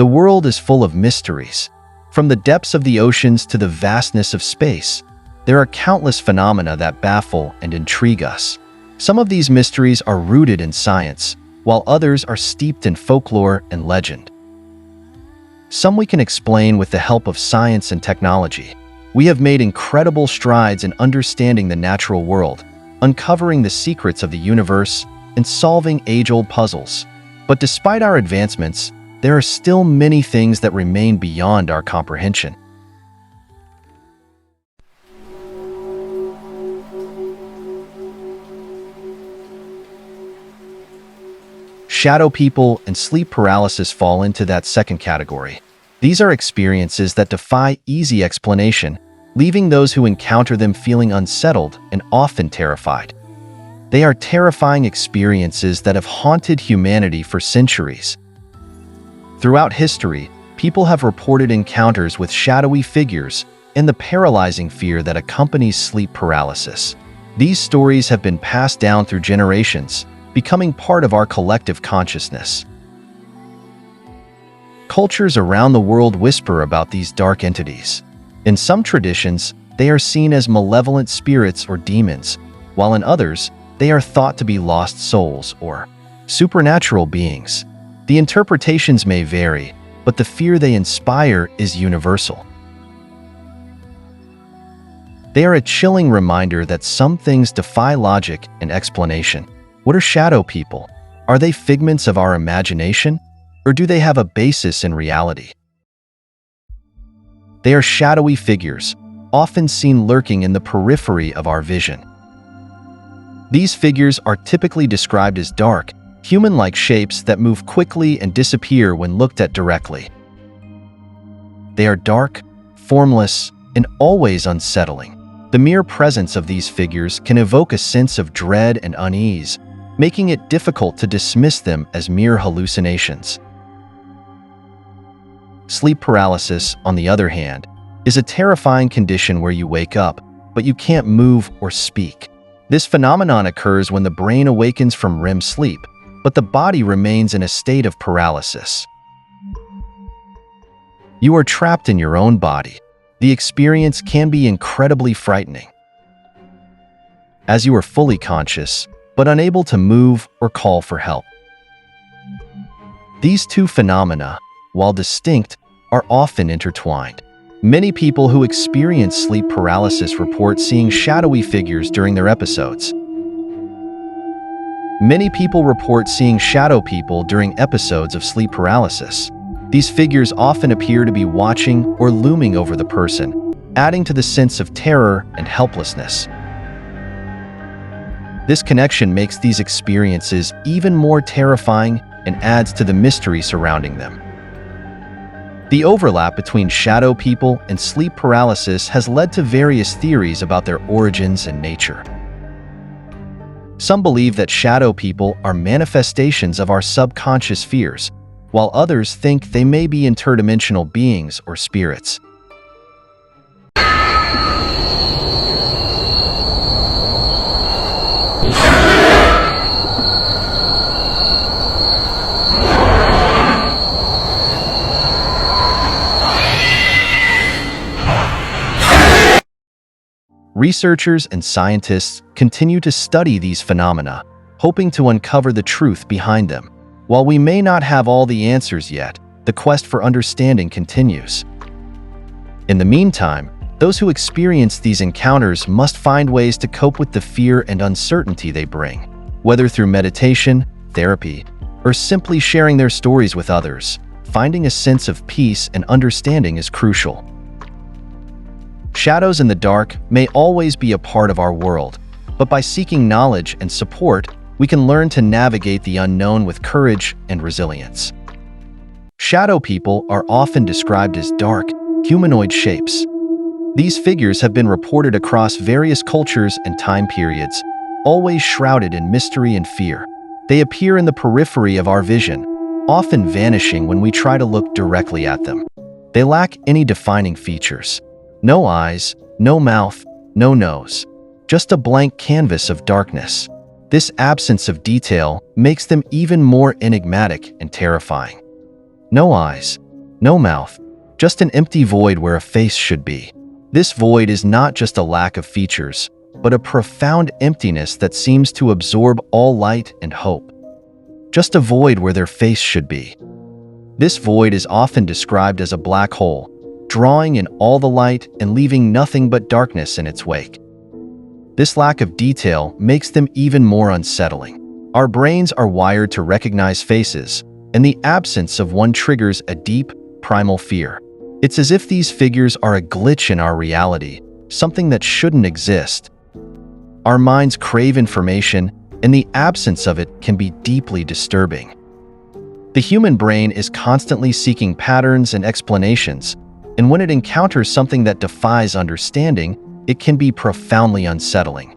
The world is full of mysteries. From the depths of the oceans to the vastness of space, there are countless phenomena that baffle and intrigue us. Some of these mysteries are rooted in science, while others are steeped in folklore and legend. Some we can explain with the help of science and technology. We have made incredible strides in understanding the natural world, uncovering the secrets of the universe, and solving age-old puzzles. But despite our advancements, there are still many things that remain beyond our comprehension. Shadow people and sleep paralysis fall into that second category. These are experiences that defy easy explanation, leaving those who encounter them feeling unsettled and often terrified. They are terrifying experiences that have haunted humanity for centuries. Throughout history, people have reported encounters with shadowy figures and the paralyzing fear that accompanies sleep paralysis. These stories have been passed down through generations, becoming part of our collective consciousness. Cultures around the world whisper about these dark entities. In some traditions, they are seen as malevolent spirits or demons, while in others, they are thought to be lost souls or supernatural beings. The interpretations may vary, but the fear they inspire is universal. They are a chilling reminder that some things defy logic and explanation. What are shadow people? Are they figments of our imagination, or do they have a basis in reality? They are shadowy figures, often seen lurking in the periphery of our vision. These figures are typically described as dark, human-like shapes that move quickly and disappear when looked at directly. They are dark, formless, and always unsettling. The mere presence of these figures can evoke a sense of dread and unease, making it difficult to dismiss them as mere hallucinations. Sleep paralysis, on the other hand, is a terrifying condition where you wake up, but you can't move or speak. This phenomenon occurs when the brain awakens from REM sleep, but the body remains in a state of paralysis. You are trapped in your own body. The experience can be incredibly frightening, as you are fully conscious, but unable to move or call for help. These two phenomena, while distinct, are often intertwined. Many people who experience sleep paralysis report seeing shadowy figures during their episodes. Many people report seeing shadow people during episodes of sleep paralysis. These figures often appear to be watching or looming over the person, adding to the sense of terror and helplessness. This connection makes these experiences even more terrifying and adds to the mystery surrounding them. The overlap between shadow people and sleep paralysis has led to various theories about their origins and nature. Some believe that shadow people are manifestations of our subconscious fears, while others think they may be interdimensional beings or spirits. Researchers and scientists continue to study these phenomena, hoping to uncover the truth behind them. While we may not have all the answers yet, the quest for understanding continues. In the meantime, those who experience these encounters must find ways to cope with the fear and uncertainty they bring, whether through meditation, therapy, or simply sharing their stories with others. Finding a sense of peace and understanding is crucial. Shadows in the dark may always be a part of our world, but by seeking knowledge and support, we can learn to navigate the unknown with courage and resilience. Shadow people are often described as dark, humanoid shapes. These figures have been reported across various cultures and time periods, always shrouded in mystery and fear. They appear in the periphery of our vision, often vanishing when we try to look directly at them. They lack any defining features. No eyes, no mouth, no nose. Just a blank canvas of darkness. This absence of detail makes them even more enigmatic and terrifying. No eyes. No mouth, just an empty void where a face should be. This void is not just a lack of features, but a profound emptiness that seems to absorb all light and hope. Just a void where their face should be. This void is often described as a black hole, drawing in all the light and leaving nothing but darkness in its wake. This lack of detail makes them even more unsettling. Our brains are wired to recognize faces, and the absence of one triggers a deep, primal fear. It's as if these figures are a glitch in our reality, something that shouldn't exist. Our minds crave information, and the absence of it can be deeply disturbing. The human brain is constantly seeking patterns and explanations, and when it encounters something that defies understanding, it can be profoundly unsettling.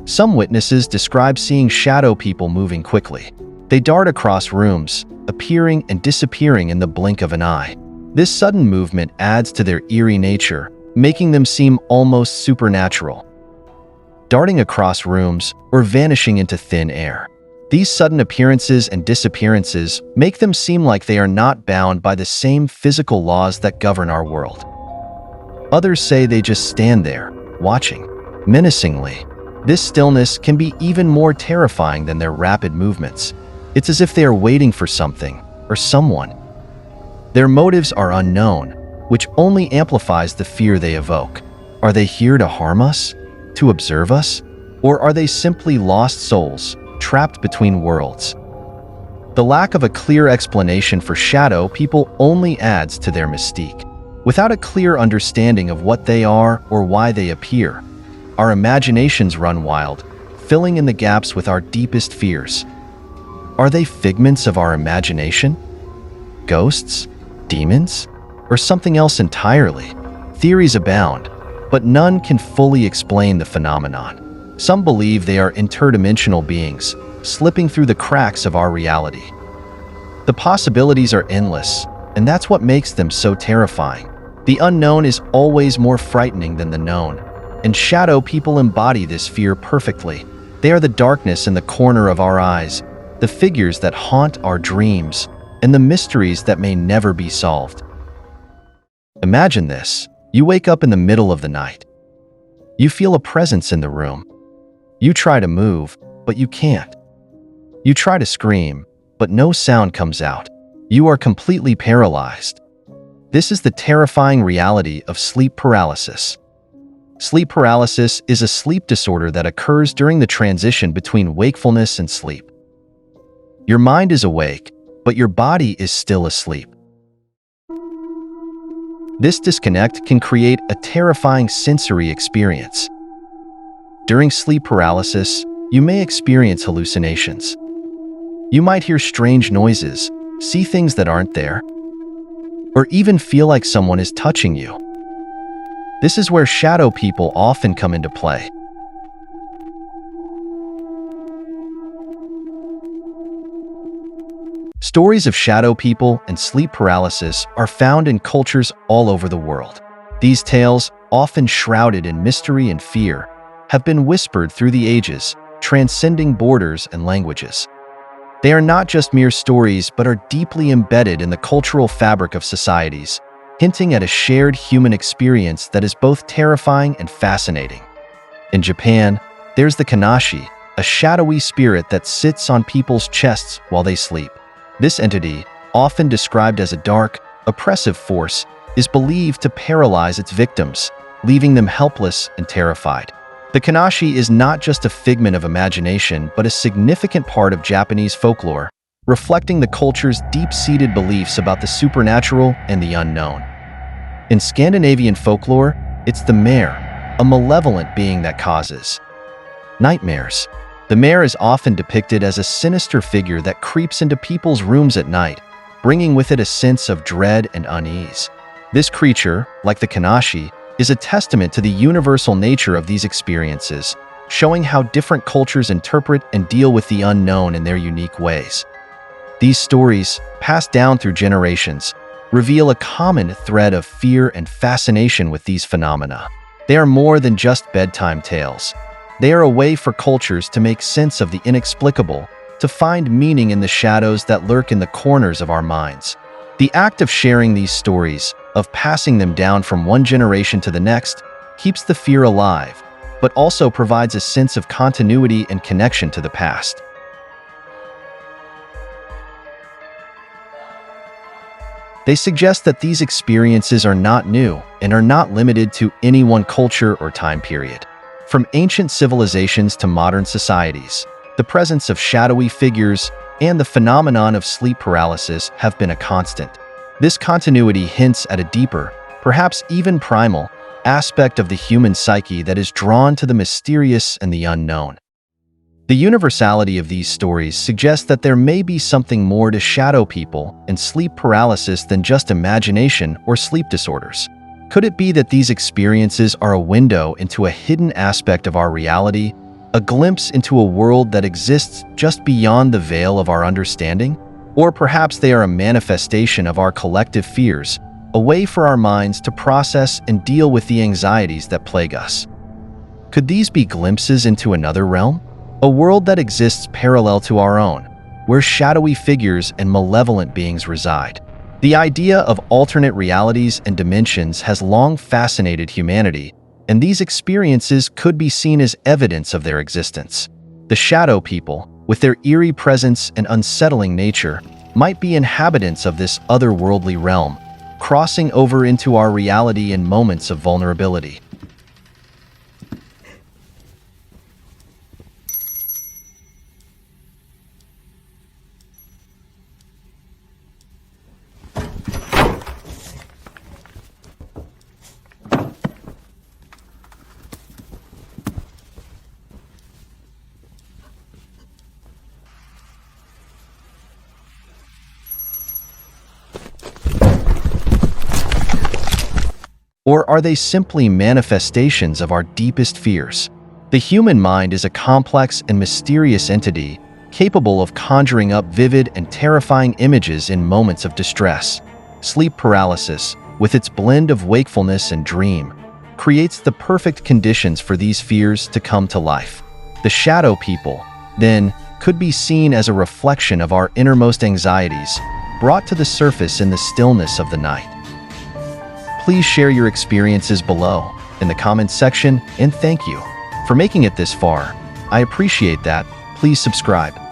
Some witnesses describe seeing shadow people moving quickly. They dart across rooms, appearing and disappearing in the blink of an eye. This sudden movement adds to their eerie nature, making them seem almost supernatural. Darting across rooms or vanishing into thin air. These sudden appearances and disappearances make them seem like they are not bound by the same physical laws that govern our world. Others say they just stand there, watching, menacingly. This stillness can be even more terrifying than their rapid movements. It's as if they are waiting for something or someone. Their motives are unknown, which only amplifies the fear they evoke. Are they here to harm us? To observe us? Or are they simply lost souls, trapped between worlds? The lack of a clear explanation for shadow people only adds to their mystique. Without a clear understanding of what they are or why they appear, our imaginations run wild, filling in the gaps with our deepest fears. Are they figments of our imagination? Ghosts? Demons? Or something else entirely? Theories abound, but none can fully explain the phenomenon. Some believe they are interdimensional beings, slipping through the cracks of our reality. The possibilities are endless, and that's what makes them so terrifying. The unknown is always more frightening than the known, and shadow people embody this fear perfectly. They are the darkness in the corner of our eyes, the figures that haunt our dreams, and the mysteries that may never be solved. Imagine this. You wake up in the middle of the night. You feel a presence in the room. You try to move, but you can't. You try to scream, but no sound comes out. You are completely paralyzed. This is the terrifying reality of sleep paralysis. Sleep paralysis is a sleep disorder that occurs during the transition between wakefulness and sleep. Your mind is awake, but your body is still asleep. This disconnect can create a terrifying sensory experience. During sleep paralysis, you may experience hallucinations. You might hear strange noises, see things that aren't there, or even feel like someone is touching you. This is where shadow people often come into play. Stories of shadow people and sleep paralysis are found in cultures all over the world. These tales, often shrouded in mystery and fear, have been whispered through the ages, transcending borders and languages. They are not just mere stories, but are deeply embedded in the cultural fabric of societies, hinting at a shared human experience that is both terrifying and fascinating. In Japan, there's the kanashi, a shadowy spirit that sits on people's chests while they sleep. This entity, often described as a dark, oppressive force, is believed to paralyze its victims, leaving them helpless and terrified. The kanashi is not just a figment of imagination, but a significant part of Japanese folklore, reflecting the culture's deep-seated beliefs about the supernatural and the unknown. In Scandinavian folklore, it's the mare, a malevolent being that causes nightmares. The mare is often depicted as a sinister figure that creeps into people's rooms at night, bringing with it a sense of dread and unease. This creature, like the kanashi, is a testament to the universal nature of these experiences, showing how different cultures interpret and deal with the unknown in their unique ways. These stories, passed down through generations, reveal a common thread of fear and fascination with these phenomena. They are more than just bedtime tales. They are a way for cultures to make sense of the inexplicable, to find meaning in the shadows that lurk in the corners of our minds. The act of sharing these stories, of passing them down from one generation to the next, keeps the fear alive, but also provides a sense of continuity and connection to the past. They suggest that these experiences are not new and are not limited to any one culture or time period. From ancient civilizations to modern societies, the presence of shadowy figures and the phenomenon of sleep paralysis have been a constant. This continuity hints at a deeper, perhaps even primal, aspect of the human psyche that is drawn to the mysterious and the unknown. The universality of these stories suggests that there may be something more to shadow people and sleep paralysis than just imagination or sleep disorders. Could it be that these experiences are a window into a hidden aspect of our reality, a glimpse into a world that exists just beyond the veil of our understanding? Or perhaps they are a manifestation of our collective fears, a way for our minds to process and deal with the anxieties that plague us. Could these be glimpses into another realm? A world that exists parallel to our own, where shadowy figures and malevolent beings reside. The idea of alternate realities and dimensions has long fascinated humanity, and these experiences could be seen as evidence of their existence. The shadow people, with their eerie presence and unsettling nature, might be inhabitants of this otherworldly realm, crossing over into our reality in moments of vulnerability. Or are they simply manifestations of our deepest fears? The human mind is a complex and mysterious entity, capable of conjuring up vivid and terrifying images in moments of distress. Sleep paralysis, with its blend of wakefulness and dream, creates the perfect conditions for these fears to come to life. The shadow people, then, could be seen as a reflection of our innermost anxieties, brought to the surface in the stillness of the night. Please share your experiences below in the comments section, and thank you for making it this far. I appreciate that. Please subscribe.